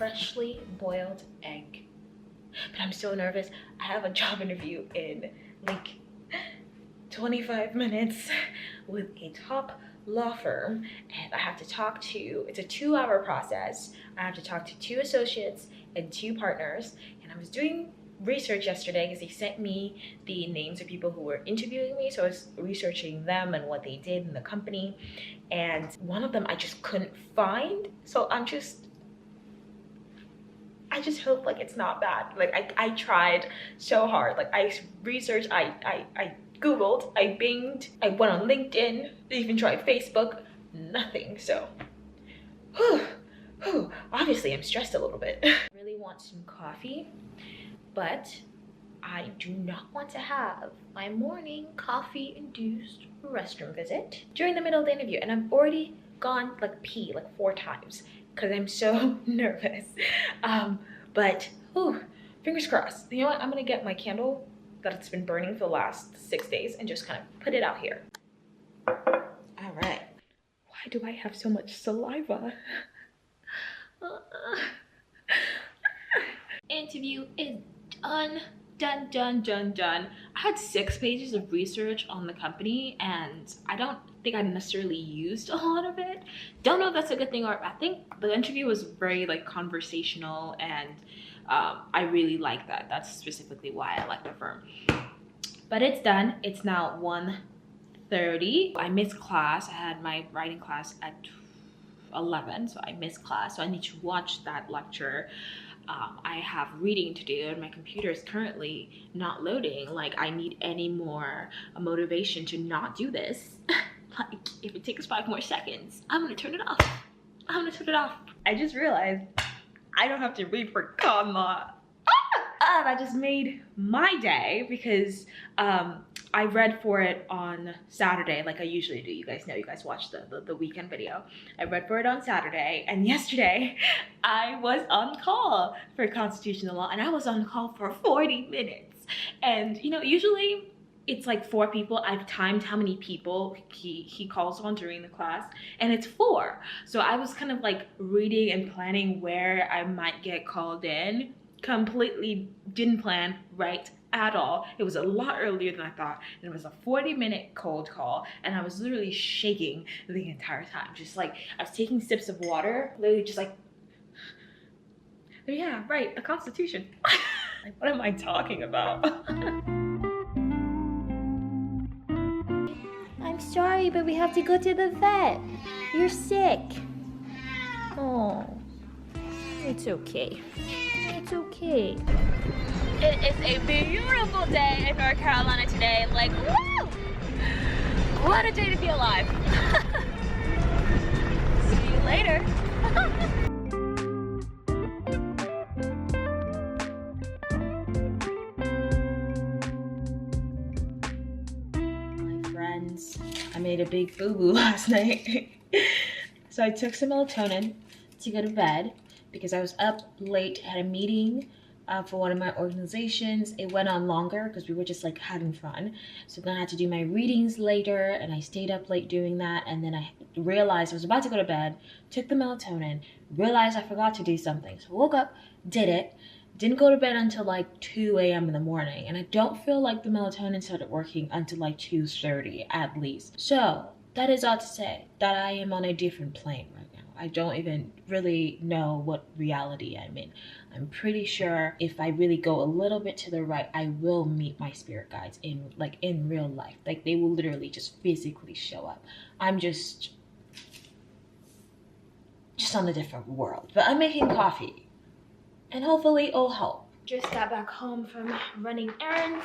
freshly boiled egg. But I'm so nervous. I have a job interview in like 25 minutes with a top law firm, and I have to talk to, it's a 2-hour process. I have to talk to 2 associates and 2 partners, and I was doing research yesterday because they sent me the names of people who were interviewing me, so I was researching them and what they did in the company, and one of them I just couldn't find. So I just hope like it's not bad. Like I tried so hard. Like I researched, I Googled, I binged, I went on LinkedIn, even tried Facebook, nothing. So obviously I'm stressed a little bit. I really want some coffee, but I do not want to have my morning coffee induced restroom visit during the middle of the interview, and I've already gone like pee like 4 times because I'm so nervous. But fingers crossed. You know what, I'm gonna get my candle that's been burning for the last 6 days and just kind of put it out here. All right. Why do I have so much saliva? Interview is done. Done. I had 6 pages of research on the company, and I don't think I necessarily used a lot of it. Don't know if that's a good thing or a bad thing. The interview was very like conversational, and I really like that. That's specifically why I like the firm. But it's done. It's now 1:30. I missed class. I had my writing class at 11, so I missed class. So I need to watch that lecture. I have reading to do, and my computer is currently not loading. Like, I need any more motivation to not do this. Like, if it takes 5 more seconds, I'm gonna turn it off. I just realized I don't have to read for comma. That just made my day because I read for it on Saturday like I usually do. You guys know, you guys watched the weekend video. I read for it on Saturday, and yesterday I was on call for constitutional law, and I was on call for 40 minutes. And you know, usually it's like 4 people. I've timed how many people he calls on during the class, and it's 4. So I was kind of like reading and planning where I might get called in. Completely didn't plan right at all. It was a lot earlier than I thought, and it was a 40-minute cold call, and I was literally shaking the entire time. Just like, I was taking sips of water, literally just like, yeah, right, the Constitution. Like, what am I talking about? I'm sorry, but we have to go to the vet. You're sick. Oh, it's okay. It's okay. It is a beautiful day in North Carolina today. Like, woo! What a day to be alive. See you later. My friends, I made a big boo-boo last night. So I took some melatonin to go to bed because I was up late, had a meeting for one of my organizations. It went on longer because we were just like having fun. So then I had to do my readings later, and I stayed up late doing that. And then I realized I was about to go to bed, took the melatonin, realized I forgot to do something. So I woke up, did it, didn't go to bed until like 2 a.m. in the morning. And I don't feel like the melatonin started working until like 2:30 at least. So that is all to say that I am on a different plane right now. I don't even really know what reality I'm in. I'm pretty sure if I really go a little bit to the right, I will meet my spirit guides in real life. Like, they will literally just physically show up. I'm just on a different world. But I'm making coffee, and hopefully it'll help. Just got back home from running errands.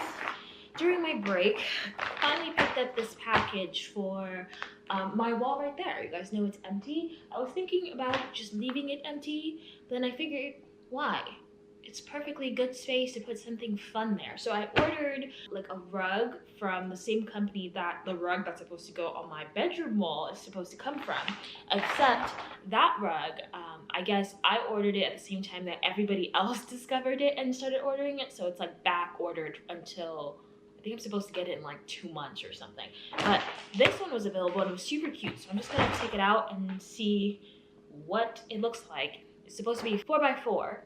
During my break, finally picked up this package for my wall right there. You guys know it's empty. I was thinking about just leaving it empty, but then I figured, why? It's perfectly good space to put something fun there. So I ordered like a rug from the same company that the rug that's supposed to go on my bedroom wall is supposed to come from. Except that rug, I guess I ordered it at the same time that everybody else discovered it and started ordering it. So it's like back ordered until, I think I'm supposed to get it in like 2 months or something. But this one was available and it was super cute. So I'm just gonna take it out and see what it looks like. It's supposed to be 4x4.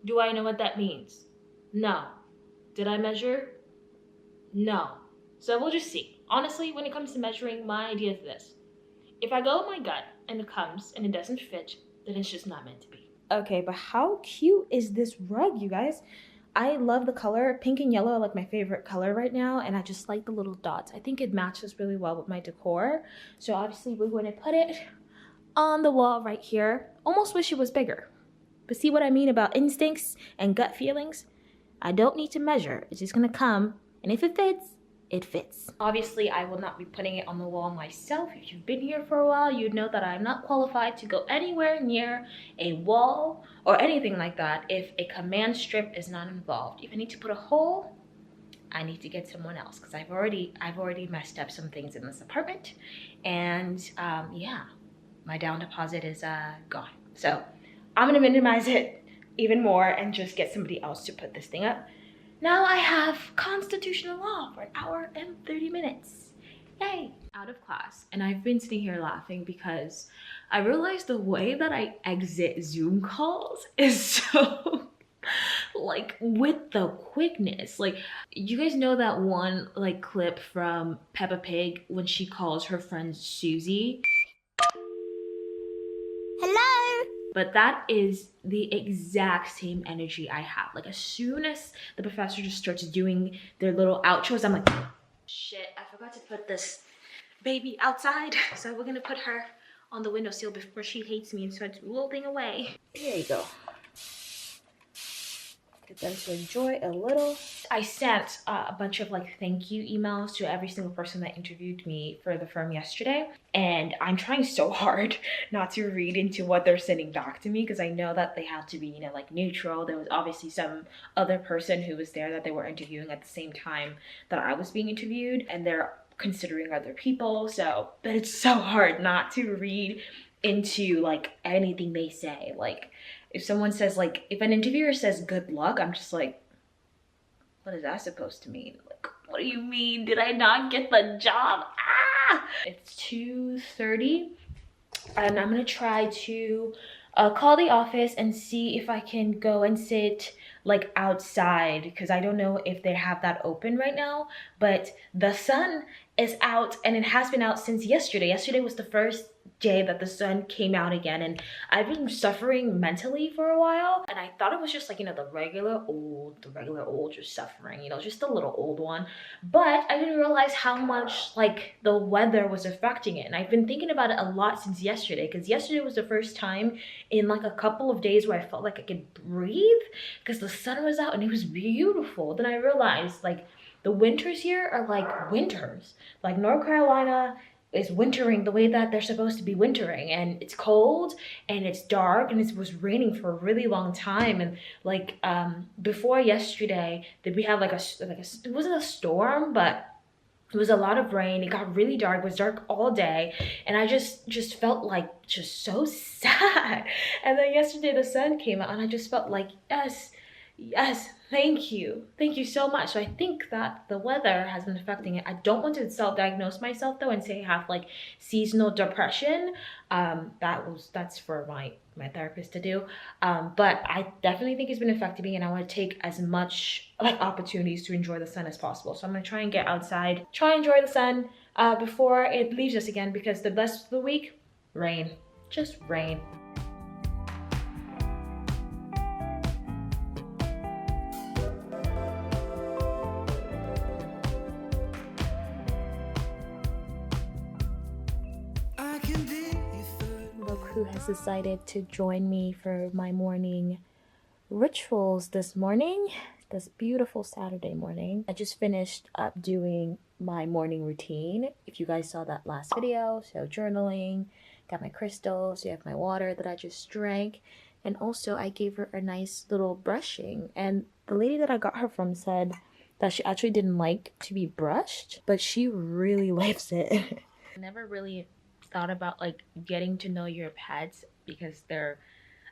Do I know what that means? No. Did I measure? No. So we'll just see. Honestly, when it comes to measuring, my idea is this. If I go with my gut and it comes and it doesn't fit, then it's just not meant to be. Okay, but how cute is this rug, you guys? I love the color. Pink and yellow are like my favorite color right now, and I just like the little dots. I think it matches really well with my decor. So obviously we're going to put it on the wall right here. Almost wish it was bigger. But see what I mean about instincts and gut feelings? I don't need to measure. It's just gonna come, and if it fits, it fits. Obviously, I will not be putting it on the wall myself. If you've been here for a while, you'd know that I'm not qualified to go anywhere near a wall or anything like that if a command strip is not involved. If I need to put a hole, I need to get someone else because I've already messed up some things in this apartment, and yeah, my down deposit is gone. So I'm gonna minimize it even more and just get somebody else to put this thing up. Now I have constitutional law for an hour and 30 minutes. Yay! Out of class, and I've been sitting here laughing because I realized the way that I exit Zoom calls is so like with the quickness. Like, you guys know that one like clip from Peppa Pig when she calls her friend Susie? Hello? But that is the exact same energy I have. Like, as soon as the professor just starts doing their little outros, I'm like, shit, I forgot to put this baby outside. So we're gonna put her on the windowsill before she hates me and starts rolling away. Here you go. Get them to enjoy a little. I sent a bunch of like thank you emails to every single person that interviewed me for the firm yesterday, and I'm trying so hard not to read into what they're sending back to me because I know that they have to be, you know, like neutral. There was obviously some other person who was there that they were interviewing at the same time that I was being interviewed, and they're considering other people. So, but it's so hard not to read into like anything they say. Like, if someone says, like, if an interviewer says good luck, I'm just like, what is that supposed to mean? Like, what do you mean? Did I not get the job? Ah! It's 2:30, and I'm gonna try to call the office and see if I can go and sit like outside, because I don't know if they have that open right now, but the sun is out, and it has been out since yesterday. Yesterday was the first day that the sun came out again, and I've been suffering mentally for a while, and I thought it was just like, you know, the regular old just suffering, you know, just the little old one. But I didn't realize how much like the weather was affecting it, and I've been thinking about it a lot since yesterday, because yesterday was the first time in like a couple of days where I felt like I could breathe because the sun was out and it was beautiful. Then I realized like the winters here are like winters. Like, North Carolina is wintering the way that they're supposed to be wintering, and it's cold and it's dark and it was raining for a really long time. And like before yesterday, did we have like it wasn't a storm, but it was a lot of rain. It got really dark. It was dark all day, and I just felt like just so sad. And then yesterday the sun came out, and I just felt like, yes, thank you so much. So I think that the weather has been affecting it. I don't want to self-diagnose myself though and say I have like seasonal depression. That's for my therapist to do, but I definitely think it's been affecting me, and I want to take as much like opportunities to enjoy the sun as possible. So I'm gonna try and get outside, try and enjoy the sun before it leaves us again, because the rest of the week, rain, just rain. Who has decided to join me for my morning rituals this morning, this beautiful Saturday morning. I just finished up doing my morning routine. If you guys saw that last video, so journaling, got my crystals, you have my water that I just drank, and also I gave her a nice little brushing. And the lady that I got her from said that she actually didn't like to be brushed, but she really likes it. I never really thought about like getting to know your pets because they're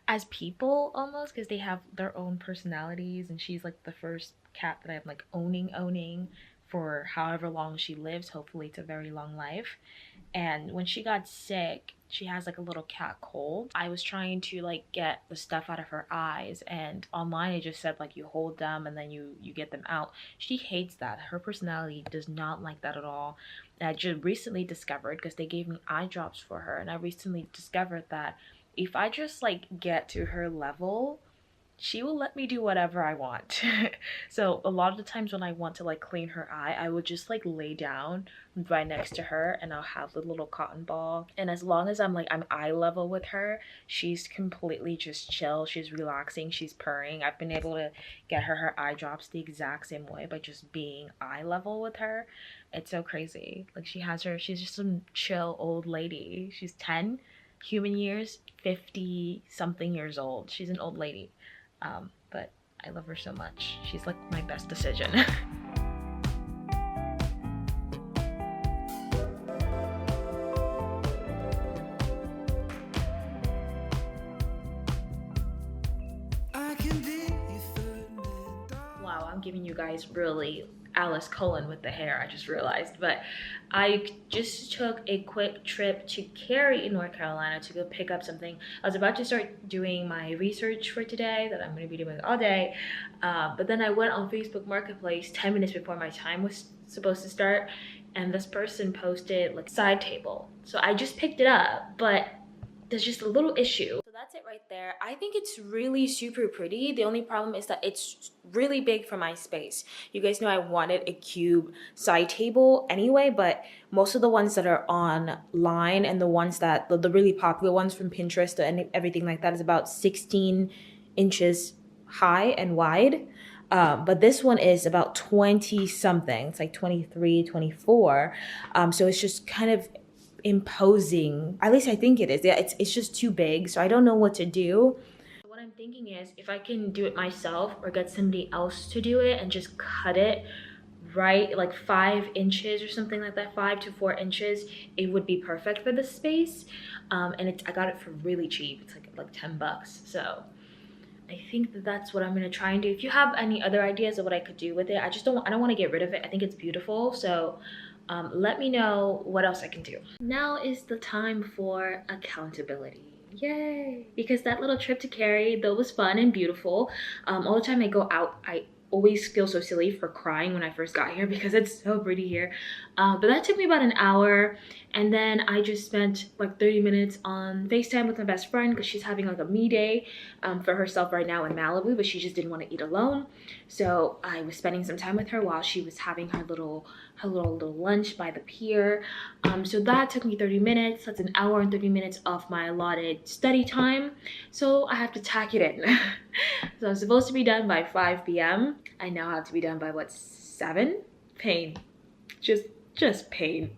as people almost, because they have their own personalities, and she's like the first cat that I'm like owning for however long she lives. Hopefully it's a very long life. And when she got sick, she has like a little cat cold. I was trying to like get the stuff out of her eyes, and online it just said like you hold them and then you get them out. She hates that. Her personality does not like that at all. And I just recently discovered, because they gave me eye drops for her, and I recently discovered that if I just like get to her level, she will let me do whatever I want. So a lot of the times when I want to like clean her eye, I would just like lay down right next to her, and I'll have the little cotton ball. And as long as I'm eye level with her, she's completely just chill. She's relaxing. She's purring. I've been able to get her eye drops the exact same way by just being eye level with her. It's so crazy. Like she's just some chill old lady. She's 10 human years, 50 something years old. She's an old lady. But I love her so much. She's like my best decision. Wow, I'm giving you guys really Alice Cullen with the hair, I just realized. But I just took a quick trip to Cary in North Carolina to go pick up something. I was about to start doing my research for today that I'm going to be doing all day, but then I went on Facebook Marketplace 10 minutes before my time was supposed to start, and this person posted like side table. So I just picked it up, but there's just a little issue. So that's it right there. I think it's really super pretty. The only problem is that it's really big for my space. You guys know I wanted a cube side table anyway, but most of the ones that are online and the ones that the really popular ones from Pinterest and everything like that is about 16 inches high and wide. But this one is about 20 something. It's like 23, 24. So it's just kind of imposing. At least I think it is. Yeah, it's just too big, so I don't know what to do. What I'm thinking is if I can do it myself or get somebody else to do it and just cut it right like 5 inches or something like that, 5 to 4 inches, it would be perfect for this space. And I got it for really cheap. It's like $10. So I think that's what I'm gonna try and do. If you have any other ideas of what I could do with it, I don't want to get rid of it. I think it's beautiful. So let me know what else I can do. Now is the time for accountability. Yay! Because that little trip to Cary, though, was fun and beautiful. All the time I go out, I always feel so silly for crying when I first got here because it's so pretty here. But that took me about an hour, and then I just spent like 30 minutes on FaceTime with my best friend because she's having like a me day for herself right now in Malibu, but she just didn't want to eat alone. So I was spending some time with her while she was having her little lunch by the pier. So that took me 30 minutes. That's an hour and 30 minutes off my allotted study time. So I have to tack it in. So I'm supposed to be done by 5 p.m. I now have to be done by what, 7? Pain. Just pain.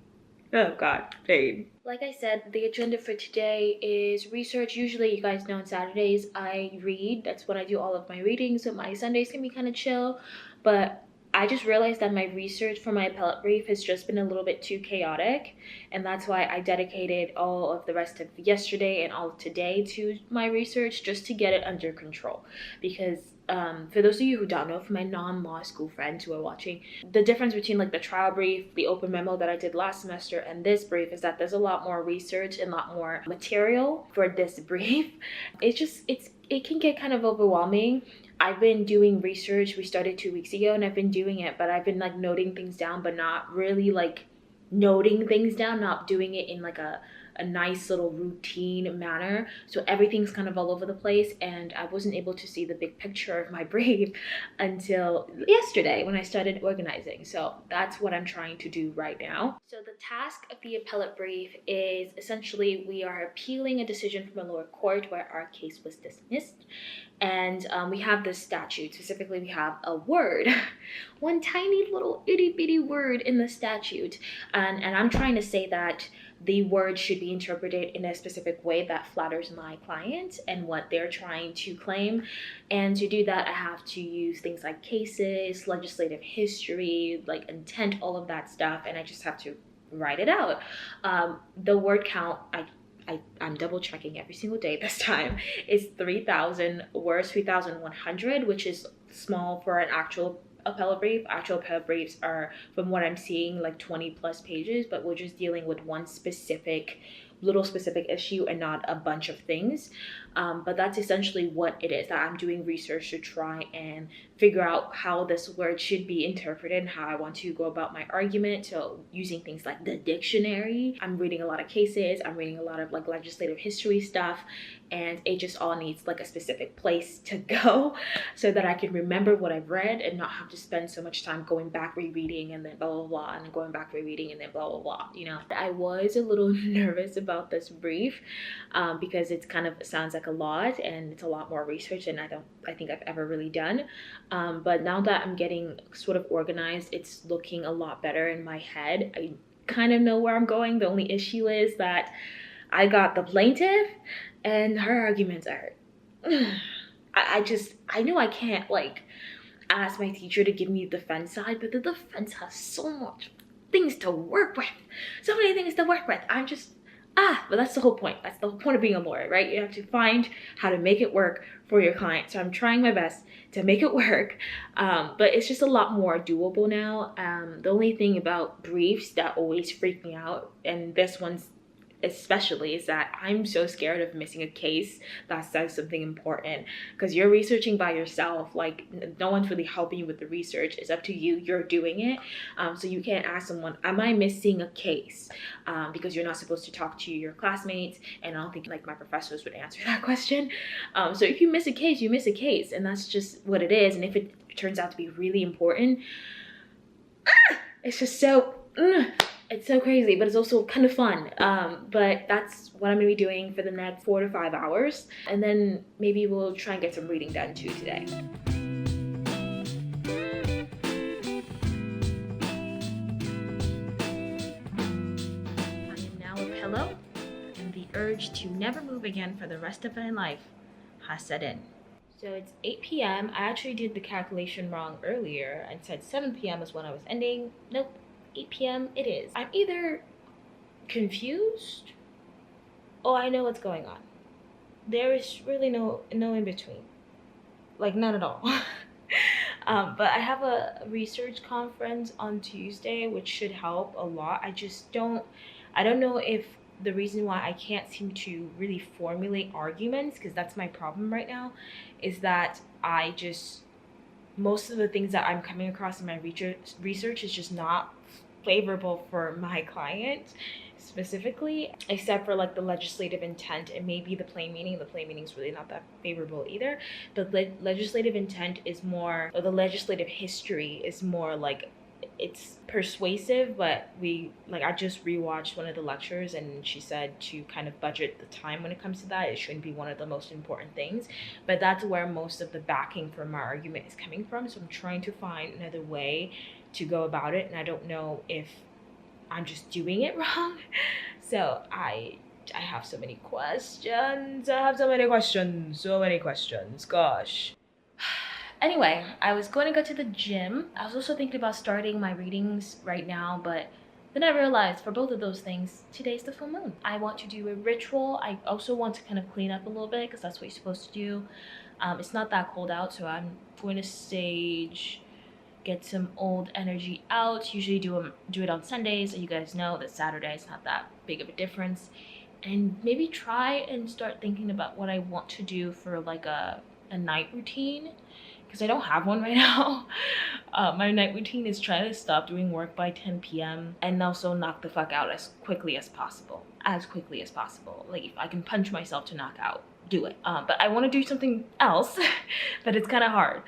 Oh God, pain. Like I said, the agenda for today is research. Usually, you guys know on Saturdays I read. That's when I do all of my reading. So my Sundays can be kind of chill. But I just realized that my research for my appellate brief has just been a little bit too chaotic, and that's why I dedicated all of the rest of yesterday and all of today to my research just to get it under control. Because for those of you who don't know, for my non-law school friends who are watching, the difference between like the trial brief, the open memo that I did last semester, and this brief is that there's a lot more research and a lot more material for this brief. It can get kind of overwhelming. I've been doing research. We started 2 weeks ago and I've been doing it, but I've been like noting things down, but not really like noting things down, not doing it in like a nice little routine manner. So everything's kind of all over the place, and I wasn't able to see the big picture of my brief until yesterday when I started organizing. So that's what I'm trying to do right now. So the task of the appellate brief is essentially we are appealing a decision from a lower court where our case was dismissed. And we have this statute. Specifically, we have a word, one tiny little itty bitty word in the statute. And I'm trying to say that the word should be interpreted in a specific way that flatters my client and what they're trying to claim. And to do that, I have to use things like cases, legislative history, like intent, all of that stuff. And I just have to write it out. The word count, I'm double checking every single day this time, is 3,000 words, 3,100, which is small for an actual appellate brief. Actual appellate briefs are, from what I'm seeing, like 20 plus pages, but we're just dealing with one specific little specific issue and not a bunch of things. But that's essentially what it is, that I'm doing research to try and figure out how this word should be interpreted and how I want to go about my argument. So using things like the dictionary, I'm reading a lot of cases, I'm reading a lot of like legislative history stuff, and it just all needs like a specific place to go so that I can remember what I've read and not have to spend so much time going back rereading and then blah blah blah and going back rereading and then blah blah blah, you know. I was a little nervous about this brief because it kind of sounds like a lot and it's a lot more research than I think I've ever really done. But now that I'm getting sort of organized, it's looking a lot better in my head. I kind of know where I'm going. The only issue is that I got the plaintiff and her arguments are I know I can't like ask my teacher to give me the defense side, but the defense has so much things to work with, so many things to work with. I'm just but that's the whole point. That's the whole point of being a lawyer, right? You have to find how to make it work for your client. So I'm trying my best to make it work, but it's just a lot more doable now. The only thing about briefs that always freak me out, and this one's especially, is that I'm so scared of missing a case that says something important, because you're researching by yourself. Like, no one's really helping you with the research. It's up to you. You're doing it. So you can't ask someone, am I missing a case? Because you're not supposed to talk to your classmates, and I don't think like my professors would answer that question. So if you miss a case, you miss a case, and that's just what it is. And if it turns out to be really important, it's just so it's so crazy, but it's also kind of fun. But that's what I'm gonna be doing for the next 4 to 5 hours. And then maybe we'll try and get some reading done too today. I am now a pillow, and the urge to never move again for the rest of my life has set in. So it's 8 p.m. I actually did the calculation wrong earlier and said 7 p.m. is when I was ending. Nope. 8 p.m. it is. I'm either confused or I know what's going on. There is really no in between. Like, none at all. But I have a research conference on Tuesday, which should help a lot. I don't know if the reason why I can't seem to really formulate arguments, because that's my problem right now, is that most of the things that I'm coming across in my research is just not favorable for my client specifically, except for like the legislative intent and maybe the plain meaning. The plain meaning is really not that favorable either. The legislative intent is more, or the legislative history is more like, it's persuasive, but I just rewatched one of the lectures and she said to kind of budget the time when it comes to that. It shouldn't be one of the most important things, but that's where most of the backing for my argument is coming from. So I'm trying to find another way to go about it, and I don't know if I'm just doing it wrong. So I have so many questions. So many questions. Gosh. Anyway, I was going to go to the gym. I was also thinking about starting my readings right now, but then I realized for both of those things, today's the full moon. I want to do a ritual. I also want to kind of clean up a little bit, because that's what you're supposed to do. It's not that cold out, so I'm going to sage, get some old energy out. Usually do it on Sundays, and you guys know that Saturday is not that big of a difference. And maybe try and start thinking about what I want to do for like a night routine, because I don't have one right now. My night routine is trying to stop doing work by 10 p.m. and also knock the fuck out as quickly as possible. Like, if I can punch myself to knock out, do it. But I want to do something else, but it's kind of hard.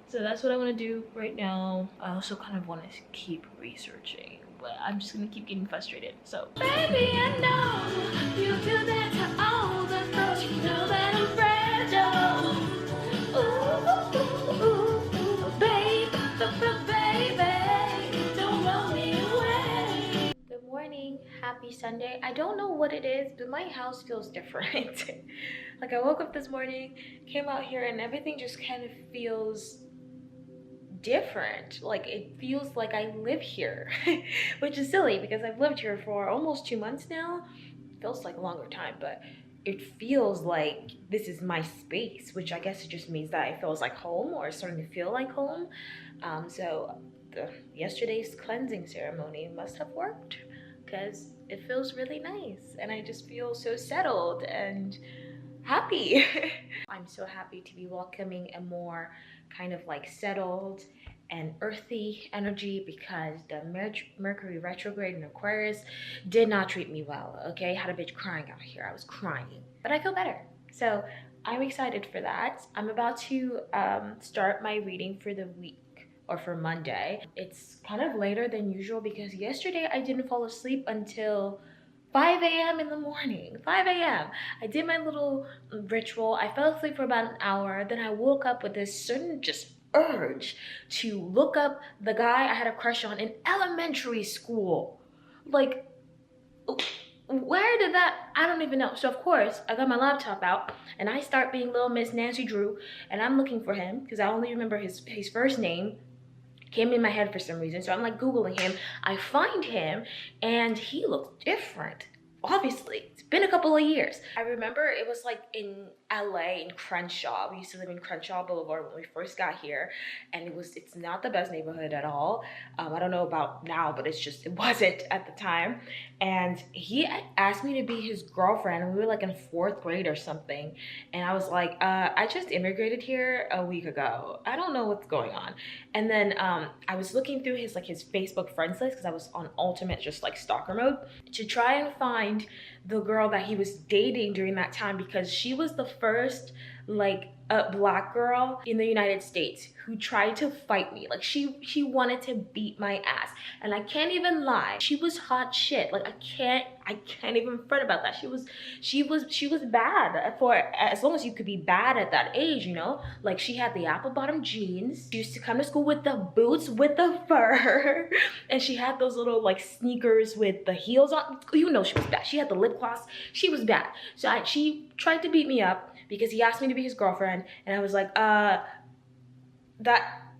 So that's what I want to do right now. I also kind of want to keep researching, but I'm just gonna keep getting frustrated. So baby, I know you do that to all the girls. You know that I'm fragile. Ooh, baby, don't roll me away. Good morning, happy Sunday. I don't know what it is, but my house feels different. Like, I woke up this morning, came out here, and everything just kind of feels different. Like, it feels like I live here, which is silly because I've lived here for almost 2 months now. It feels like a longer time, but it feels like this is my space, which I guess it just means that it feels like home, or it's starting to feel like home. So yesterday's cleansing ceremony must have worked, because it feels really nice and I just feel so settled and happy. I'm so happy to be welcoming a more kind of like settled and earthy energy because the Mercury retrograde in Aquarius did not treat me well, okay? Had a bitch crying out here. I was crying, but I feel better. So I'm excited for that. I'm about to start my reading for the week or for Monday. It's kind of later than usual because yesterday I didn't fall asleep until 5 a.m. in the morning. 5 a.m. I did my little ritual. I fell asleep for about an hour. Then I woke up with this certain just urge to look up the guy I had a crush on in elementary school. Like, where did that, I don't even know. So of course I got my laptop out and I start being little Miss Nancy Drew and I'm looking for him because I only remember his first name. Came in my head for some reason, so I'm like Googling him. I find him and he looks different. Obviously, it's been a couple of years. I remember it was like in LA, in Crenshaw. We used to live in Crenshaw Boulevard when we first got here, and it's not the best neighborhood at all. I don't know about now, but it wasn't at the time. And he asked me to be his girlfriend, and we were like in 4th grade or something. And I was like, I just immigrated here a week ago. I don't know what's going on. And then I was looking through his Facebook friends list because I was on ultimate just like stalker mode to try and find the girl that he was dating during that time because she was the first like a black girl in the United States who tried to fight me. Like she wanted to beat my ass, and I can't even lie, she was hot shit. Like I can't even fret about that. She was bad for as long as you could be bad at that age, you know. Like she had the apple bottom jeans, she used to come to school with the boots with the fur and she had those little like sneakers with the heels on. You know she was bad. She had the lip gloss. She was bad. So she tried to beat me up because he asked me to be his girlfriend, and I was like, what?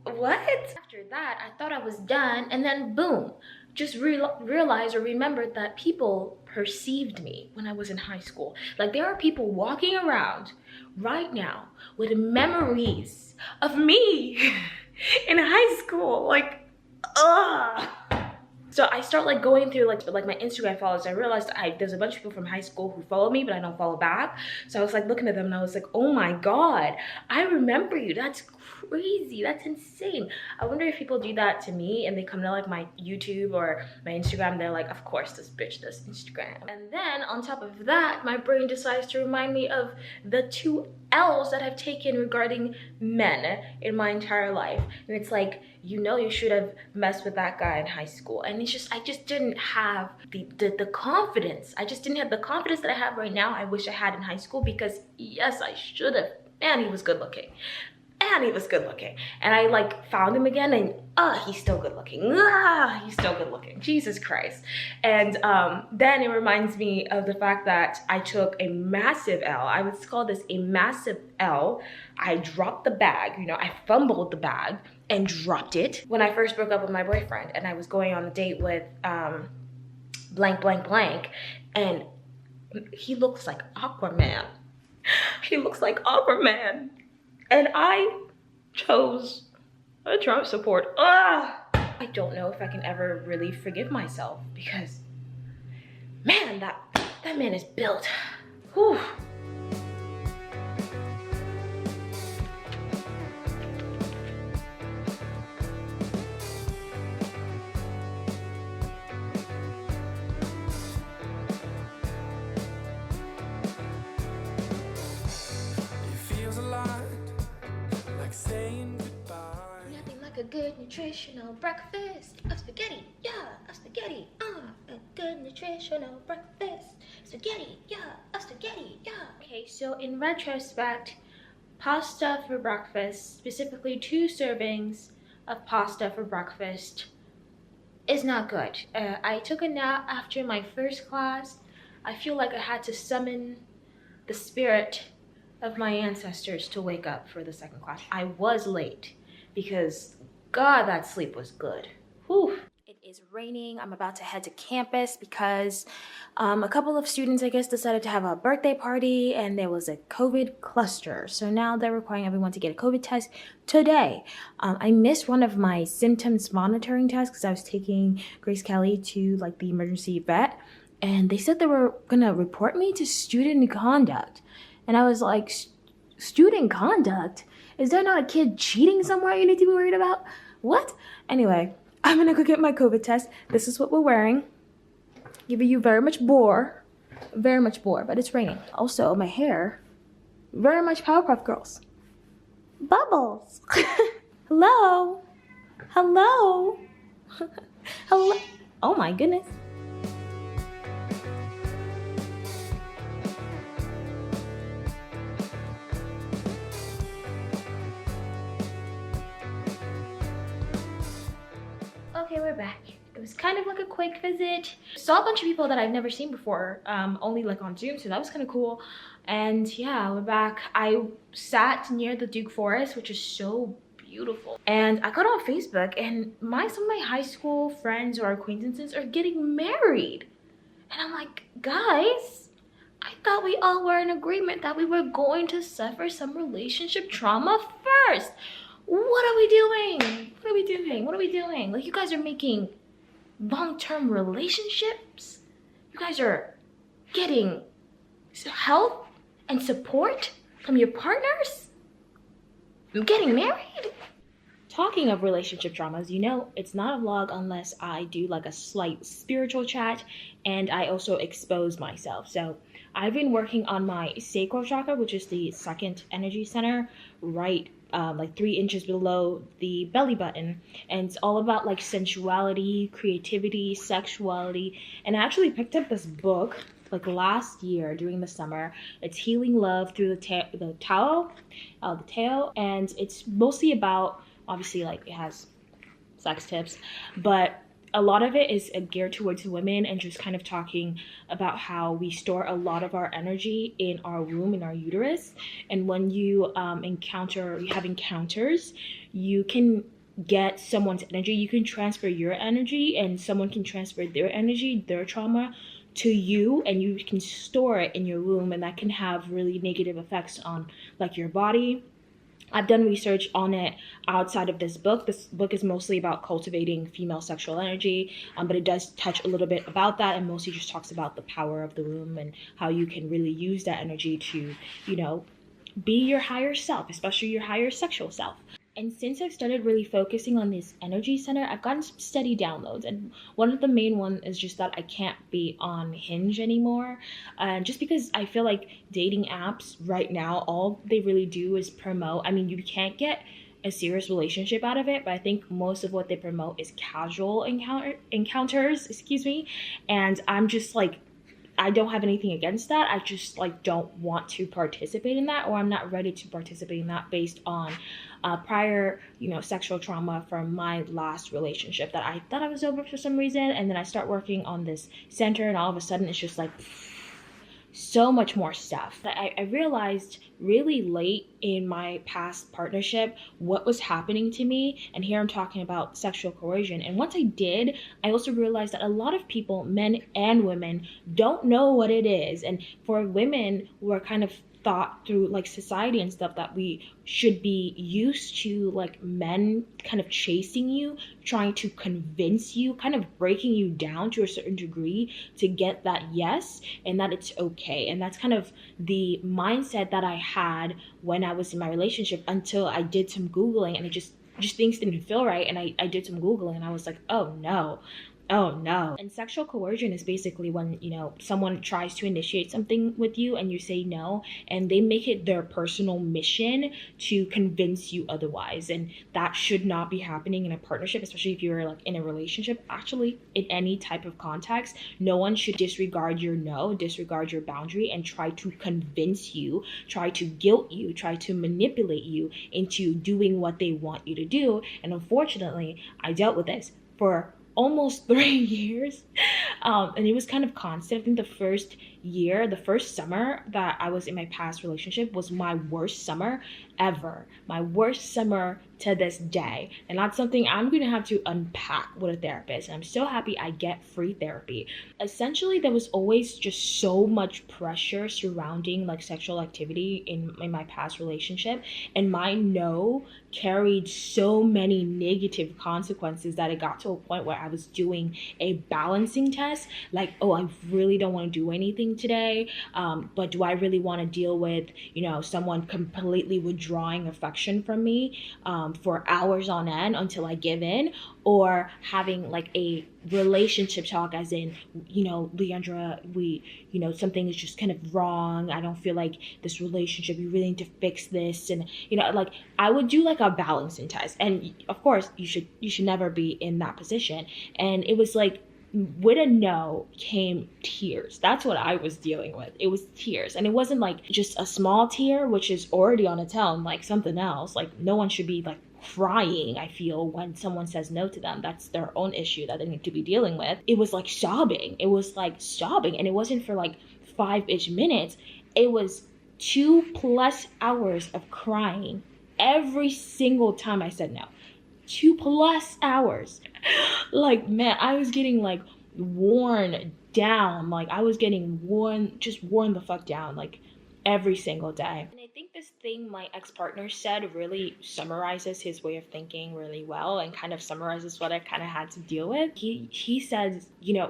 After that, I thought I was done, and then boom, just realized or remembered that people perceived me when I was in high school. Like there are people walking around right now with memories of me in high school. Like, ugh. So I start like going through like my Instagram followers. I realized there's a bunch of people from high school who follow me, but I don't follow back. So I was like looking at them and I was like, oh my God, I remember you. That's crazy. That's insane. I wonder if people do that to me and they come to like my YouTube or my Instagram. They're like, of course this bitch does Instagram. And then on top of that, my brain decides to remind me of the 2 L's that I've taken regarding men in my entire life. And it's like, you know, you should have messed with that guy in high school. And it's just, I just didn't have the confidence. I just didn't have the confidence that I have right now. I wish I had in high school because yes, I should have. Man, he was good looking. And he was good looking. And I like found him again and he's still good looking. He's still good looking. Jesus Christ. And then it reminds me of the fact that I took a massive L. I would call this a massive L. I dropped the bag, you know, I fumbled the bag and dropped it when I first broke up with my boyfriend, and I was going on a date with blank blank blank, and he looks like Aquaman. He looks like Aquaman. And I chose a Trump support. I don't know if I can ever really forgive myself because, man, that man is built. Whew. A good nutritional breakfast of spaghetti, yeah, of spaghetti, a good nutritional breakfast, spaghetti, yeah, of spaghetti, yeah. Okay, so in retrospect, pasta for breakfast, specifically 2 servings of pasta for breakfast, is not good. I took a nap after my first class. I feel like I had to summon the spirit of my ancestors to wake up for the second class. I was late because God, that sleep was good. Whew. It is raining. I'm about to head to campus because a couple of students, I guess, decided to have a birthday party and there was a COVID cluster. So now they're requiring everyone to get a COVID test today. I missed one of my symptoms monitoring tests because I was taking Grace Kelly to like the emergency vet, and they said they were gonna report me to student conduct. And I was like, student conduct? Is there not a kid cheating somewhere you need to be worried about? What? Anyway, I'm gonna go get my COVID test. This is what we're wearing. Giving you very much bore, but it's raining. Also, my hair, very much Powerpuff Girls. Bubbles. Hello. Hello. Hello. Oh my goodness. Okay, we're back. It was kind of like a quick visit. Saw a bunch of people that I've never seen before, only like on Zoom, so that was kind of cool. And yeah, we're back. I sat near the Duke Forest, which is so beautiful. And I got on Facebook, and some of my high school friends or acquaintances are getting married. And I'm like, guys, I thought we all were in agreement that we were going to suffer some relationship trauma first. What are we doing? What are we doing? What are we doing? Like, you guys are making long-term relationships. You guys are getting help and support from your partners. Getting married. Talking of relationship traumas, you know, it's not a vlog unless I do like a slight spiritual chat and I also expose myself. So I've been working on my Sacral Chakra, which is the second energy center, right like 3 inches below the belly button, and it's all about like sensuality, creativity, sexuality. And I actually picked up this book like last year during the summer. It's Healing Love Through the Tao, and it's mostly about, obviously, like, it has sex tips, but a lot of it is geared towards women and just kind of talking about how we store a lot of our energy in our womb, in our uterus. And when you have encounters, you can get someone's energy. You can transfer your energy and someone can transfer their energy, their trauma to you, and you can store it in your womb, and that can have really negative effects on like your body. I've done research on it outside of this book. This book is mostly about cultivating female sexual energy, but it does touch a little bit about that, and mostly just talks about the power of the womb and how you can really use that energy to, you know, be your higher self, especially your higher sexual self. And since I've started really focusing on this energy center, I've gotten some steady downloads. And one of the main ones is just that I can't be on Hinge anymore. Just because I feel like dating apps right now, all they really do is promote. I mean, you can't get a serious relationship out of it, but I think most of what they promote is casual encounters, and I'm just like, I don't have anything against that. I just like don't want to participate in that, or I'm not ready to participate in that based on prior, you know, sexual trauma from my last relationship that I thought I was over for some reason. And then I start working on this center, and all of a sudden it's just like so much more stuff. I realized really late in my past partnership what was happening to me, and here I'm talking about sexual coercion. And once I did, I also realized that a lot of people, men and women, don't know what it is. And for women who are kind of thought through like society and stuff that we should be used to like men kind of chasing you, trying to convince you, kind of breaking you down to a certain degree to get that yes, and that it's okay. And that's kind of the mindset that I had when I was in my relationship until I did some Googling, and it just things didn't feel right. And I did some Googling and I was like, oh no. And sexual coercion is basically when, you know, someone tries to initiate something with you and you say no, and they make it their personal mission to convince you otherwise. And that should not be happening in a partnership, especially if you're like in a relationship. Actually, in any type of context, no one should disregard your no, disregard your boundary, and try to convince you, try to guilt you, try to manipulate you into doing what they want you to do. And unfortunately, I dealt with this for almost 3 years, and it was kind of constant. I think the first year, the first summer that I was in my past relationship was my worst summer ever. My worst summer to this day. And that's something I'm going to have to unpack with a therapist. And I'm so happy I get free therapy. Essentially, there was always just so much pressure surrounding like sexual activity in my past relationship. And my no carried so many negative consequences that it got to a point where I was doing a balancing test. Like, oh, I really don't want to do anything today. But do I really want to deal with, someone completely withdrawing affection from me for hours on end until I give in, or having like a relationship talk as in, Leandra, we, something is just kind of wrong. I don't feel like this relationship, you really need to fix this. And, like I would do like a balancing test. And of course you should never be in that position. And it was like, with a no came tears. That's what I was dealing with. It was tears. And it wasn't like just a small tear, which is already on its own, like something else. Like no one should be like crying, I feel, when someone says no to them. That's their own issue that they need to be dealing with. It was like sobbing. It was like sobbing. And it wasn't for like 5-ish minutes. It was 2+ hours of crying every single time I said no. 2+ hours. Like, man, I was getting like worn down. Like I was getting worn the fuck down, like every single day. And I think this thing my ex-partner said really summarizes his way of thinking really well, and kind of summarizes what I kind of had to deal with. He says,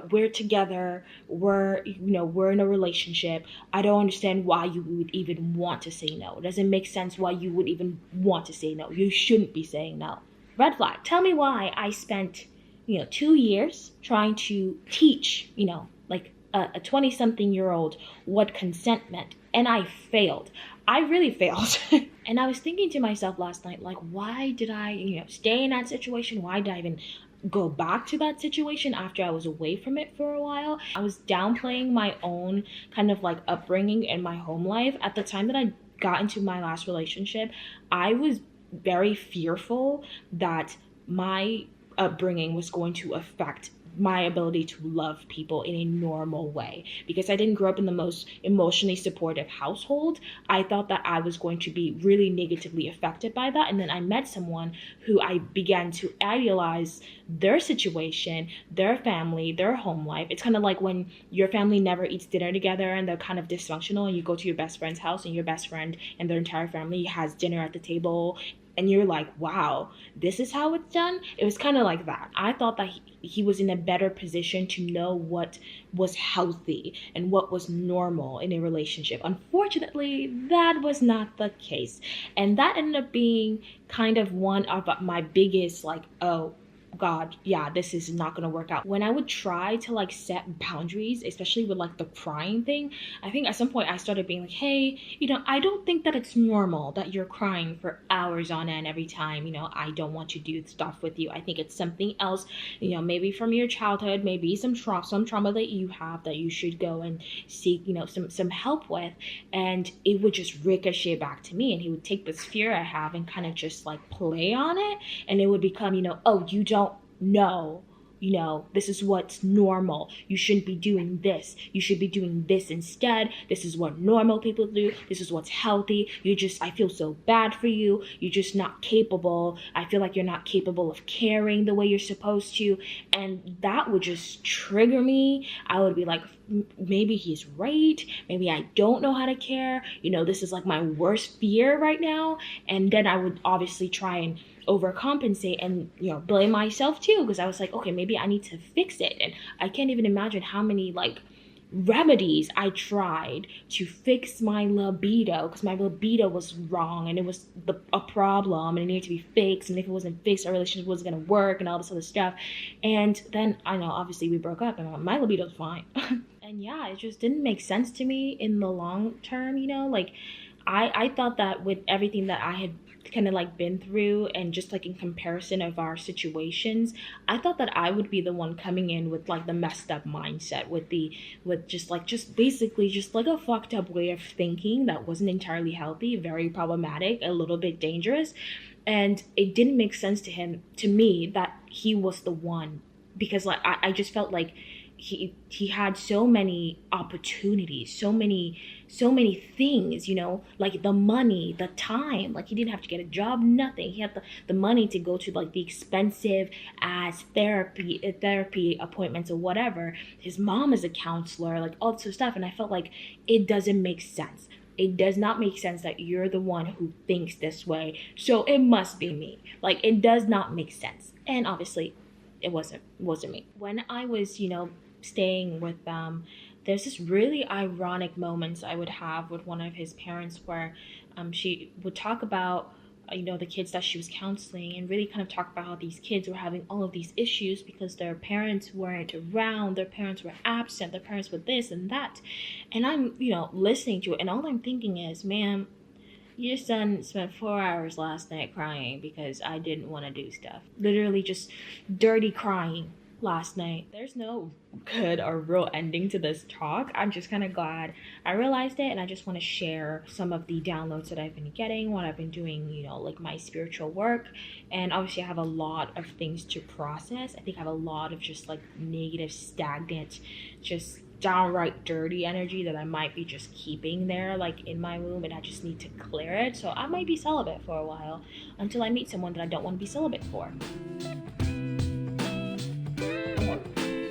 we're together, we're in a relationship. I don't understand why you would even want to say no. It doesn't make sense why you would even want to say no. You shouldn't be saying no. Red flag. Tell me why I spent 2 years trying to teach like a 20-something-year-old what consent meant, and I failed. I really failed. And I was thinking to myself last night, like, why did I stay in that situation? Why did I even go back to that situation after I was away from it for a while? I was downplaying my own kind of like upbringing and my home life. At the time that I got into my last relationship, I was very fearful that my upbringing was going to affect my ability to love people in a normal way. Because I didn't grow up in the most emotionally supportive household, I thought that I was going to be really negatively affected by that. And then I met someone who I began to idealize their situation, their family, their home life. It's kind of like when your family never eats dinner together and they're kind of dysfunctional, and you go to your best friend's house and your best friend and their entire family has dinner at the table, and you're like, wow, this is how it's done? It was kind of like that. I thought that he was in a better position to know what was healthy and what was normal in a relationship. Unfortunately, that was not the case. And that ended up being kind of one of my biggest, like, oh, God, yeah, this is not gonna work out. When I would try to like set boundaries, especially with like the crying thing, I think at some point I started being like, hey, I don't think that it's normal that you're crying for hours on end every time, I don't want to do stuff with you. I think it's something else, maybe from your childhood, maybe some trauma that you have that you should go and seek, some help with. And it would just ricochet back to me, and he would take this fear I have and kind of just like play on it, and it would become, oh, you don't know, this is what's normal. You shouldn't be doing this. You should be doing this instead. This is what normal people do. This is what's healthy. I feel so bad for you. You're just not capable. I feel like you're not capable of caring the way you're supposed to. And that would just trigger me. I would be like, maybe he's right. Maybe I don't know how to care. This is like my worst fear right now. And then I would obviously try and overcompensate and blame myself too, because I was like, okay, maybe I need to fix it. And I can't even imagine how many like remedies I tried to fix my libido, because my libido was wrong and it was a problem and it needed to be fixed, and if it wasn't fixed, our relationship wasn't going to work and all this other stuff. And then I know obviously we broke up and my libido's fine. And yeah, it just didn't make sense to me in the long term. Like I thought that with everything that I had kind of like been through, and just like in comparison of our situations, I thought that I would be the one coming in with like the messed up mindset, with basically like a fucked up way of thinking that wasn't entirely healthy, very problematic, a little bit dangerous. And it didn't make sense to me that he was the one, because like I just felt like he had so many opportunities, so many things, you know, like the money, the time. Like he didn't have to get a job, nothing. He had the money to go to like the expensive as therapy appointments or whatever. His mom is a counselor, like all this stuff. And I felt like it doesn't make sense. It does not make sense that you're the one who thinks this way, so it must be me. Like it does not make sense. And obviously it wasn't me. When I was, you know, staying with them, there's this really ironic moments I would have with one of his parents where she would talk about you know, the kids that she was counseling, and really kind of talk about how these kids were having all of these issues because their parents weren't around, their parents were absent, their parents were this and that. And I'm, you know, listening to it, and all I'm thinking is, ma'am, your son spent 4 hours last night crying because I didn't want to do stuff. Literally just dirty crying last night. There's no good or real ending to this talk. I'm just kind of glad I realized it, and I just want to share some of the downloads that I've been getting, what I've been doing, you know, like my spiritual work. And obviously I have a lot of things to process. I think I have a lot of just like negative, stagnant, just downright dirty energy that I might be just keeping there like in my womb, and I just need to clear it. So I might be celibate for a while until I meet someone that I don't want to be celibate for.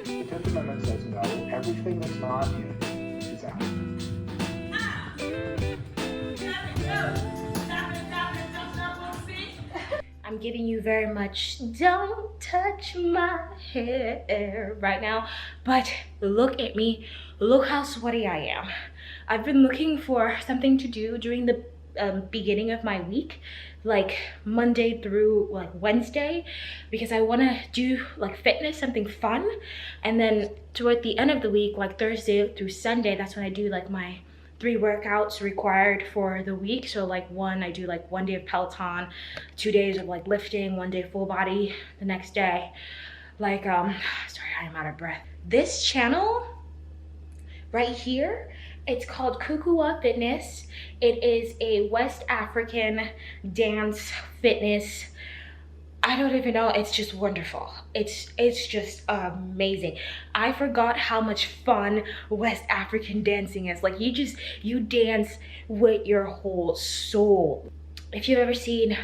The 10th Amendment says no, everything that's not in is out. I'm giving you very much don't touch my hair right now, but look at me, look how sweaty I am. I've been looking for something to do during the beginning of my week, like Monday through like Wednesday, because I want to do like fitness, something fun. And then toward the end of the week, like Thursday through Sunday, that's when I do like my 3 workouts required for the week. So like I do like 1 day of Peloton, 2 days of like lifting, 1 day full body, the next day like sorry, I am out of breath. This channel right here, it's called Kukua Fitness. It is a West African dance fitness. I don't even know, it's just wonderful. It's just amazing. I forgot how much fun West African dancing is. Like you dance with your whole soul. If you've ever seen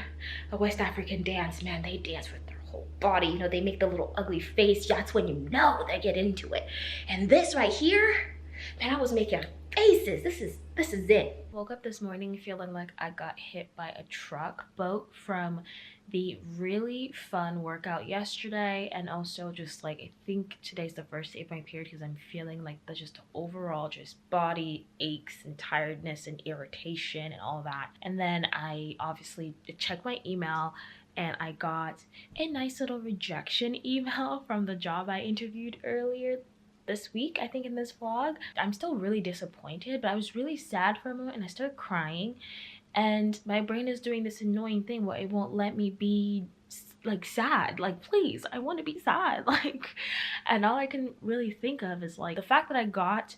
a West African dance, man, they dance with their whole body. You know, they make the little ugly face. That's when you know they get into it. And this right here, man, I was making faces. This is it. Woke up this morning feeling like I got hit by a truck, both from the really fun workout yesterday, and also just like I think today's the first day of my period because I'm feeling like the just overall just body aches and tiredness and irritation and all that. And then I obviously checked my email, and I got a nice little rejection email from the job I interviewed earlier this week, I think, in this vlog. I'm still really disappointed, but I was really sad for a moment and I started crying, and my brain is doing this annoying thing where it won't let me be like sad. Like, please, I want to be sad. Like, and all I can really think of is like the fact that I got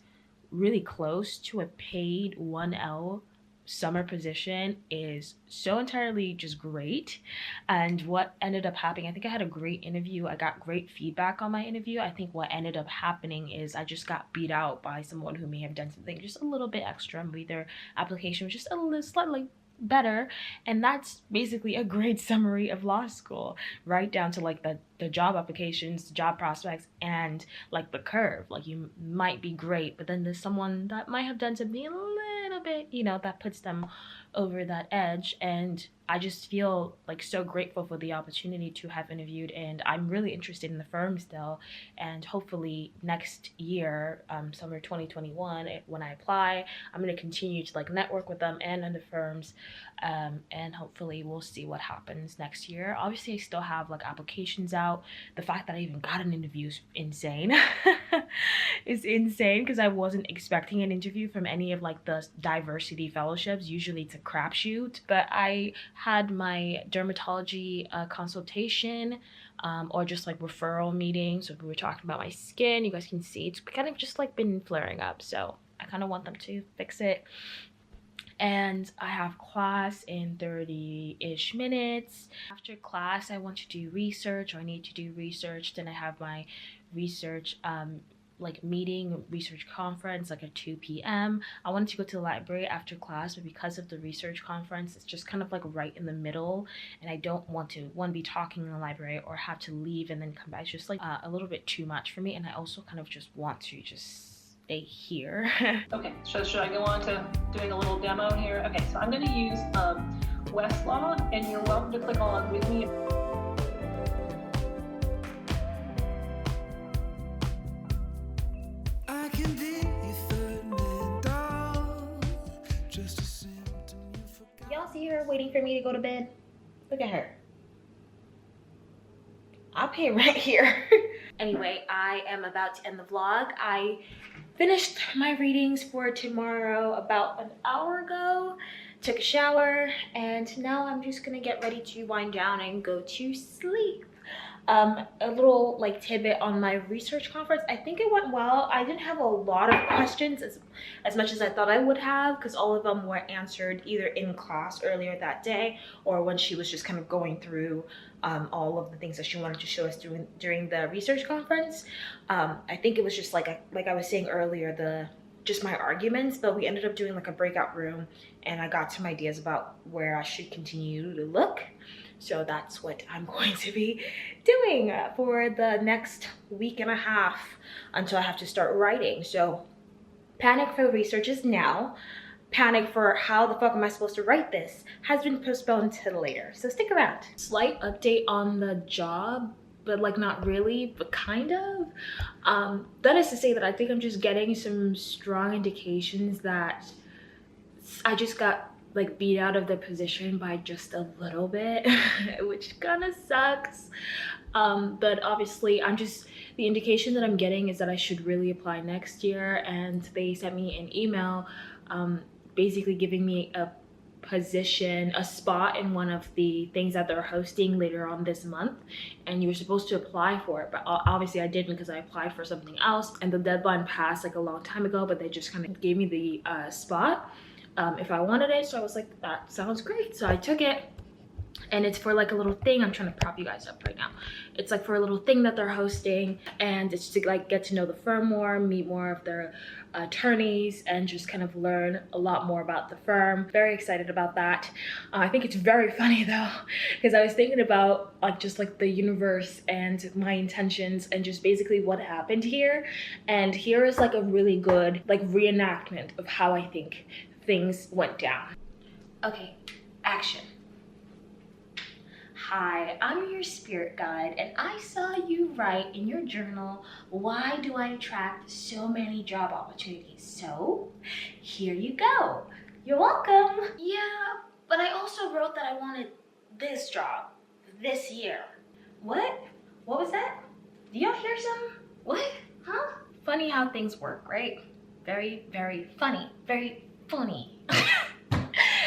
really close to a paid 1L summer position is so entirely just great. And what ended up happening, I think I had a great interview. I got great feedback on my interview. I think what ended up happening is I just got beat out by someone who may have done something just a little bit extra. Maybe their application was just a little slightly better. And that's basically a great summary of law school, right down to like the job applications, the job prospects, and like the curve. Like, you might be great, but then there's someone that might have done something a little bit, you know, that puts them over that edge. And I just feel like so grateful for the opportunity to have interviewed, and I'm really interested in the firm still. And hopefully next year, summer 2021, when I apply, I'm going to continue to like network with them and other firms, and hopefully we'll see what happens next year. Obviously I still have like applications out. The fact that I even got an interview is insane. It's insane because I wasn't expecting an interview from any of like the diversity fellowships. Usually it's a crapshoot, but I had my dermatology consultation, or just like referral meeting. So we were talking about my skin. You guys can see it's kind of just like been flaring up, so I kind of want them to fix it. And I have class in 30-ish minutes. After class, I want to do research, or I need to do research. Then I have my research like meeting, research conference, like at 2 p.m. I wanted to go to the library after class, but because of the research conference, it's just kind of like right in the middle, and I don't want to be talking in the library or have to leave and then come back. It's just like a little bit too much for me, and I also kind of just want to just stay here. Okay, so should I go on to doing a little demo here? Okay, so I'm going to use Westlaw, and you're welcome to click on with me. Y'all see her waiting for me to go to bed? Look at her. I'll pay rent here. Anyway, I am about to end the vlog. I finished my readings for tomorrow about an hour ago. Took a shower, and now I'm just gonna get ready to wind down and go to sleep. A little like tidbit on my research conference. I think it went well. I didn't have a lot of questions as much as I thought I would have, because all of them were answered either in class earlier that day or when she was just kind of going through all of the things that she wanted to show us during the research conference. I think it was just like I was saying earlier, just my arguments, but we ended up doing like a breakout room, and I got some ideas about where I should continue to look. So that's what I'm going to be doing for the next week and a half until I have to start writing. So panic for research is now. Panic for how the fuck am I supposed to write this has been postponed till later. So stick around. Slight update on the job, but like not really, but kind of. That is to say that I think I'm just getting some strong indications that I just got like beat out of the position by just a little bit, which kind of sucks. But obviously the indication that I'm getting is that I should really apply next year, and they sent me an email basically giving me a spot in one of the things that they're hosting later on this month, and you were supposed to apply for it, but obviously I didn't because I applied for something else, and the deadline passed like a long time ago, but they just kind of gave me the spot if I wanted it. So I was like, that sounds great. So I took it, and it's for like a little thing. I'm trying to prop you guys up right now. It's like for a little thing that they're hosting, and it's to like get to know the firm more, meet more of their attorneys, and just kind of learn a lot more about the firm. Very excited about that. I think it's very funny though, because I was thinking about like just like the universe and my intentions and just basically what happened here, and here is like a really good like reenactment of how I think things went down. Okay, action. Hi, I'm your spirit guide, and I saw you write in your journal, why do I attract so many job opportunities? So here you go. You're welcome. Yeah, but I also wrote that I wanted this job this year. What? What was that? Do y'all hear some? What? Huh? Funny how things work, right? Very, very funny. Very funny.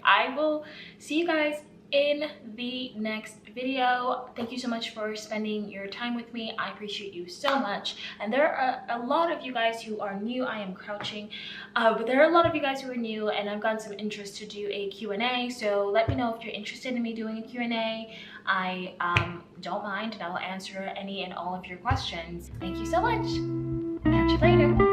I will see you guys in the next video. Thank you so much for spending your time with me. I appreciate you so much. And there are a lot of you guys who are new. I am crouching, but there are a lot of you guys who are new, and I've gotten some interest to do a Q&A. So let me know if you're interested in me doing a Q&A. I don't mind, and I'll answer any and all of your questions. Thank you so much. Catch you later.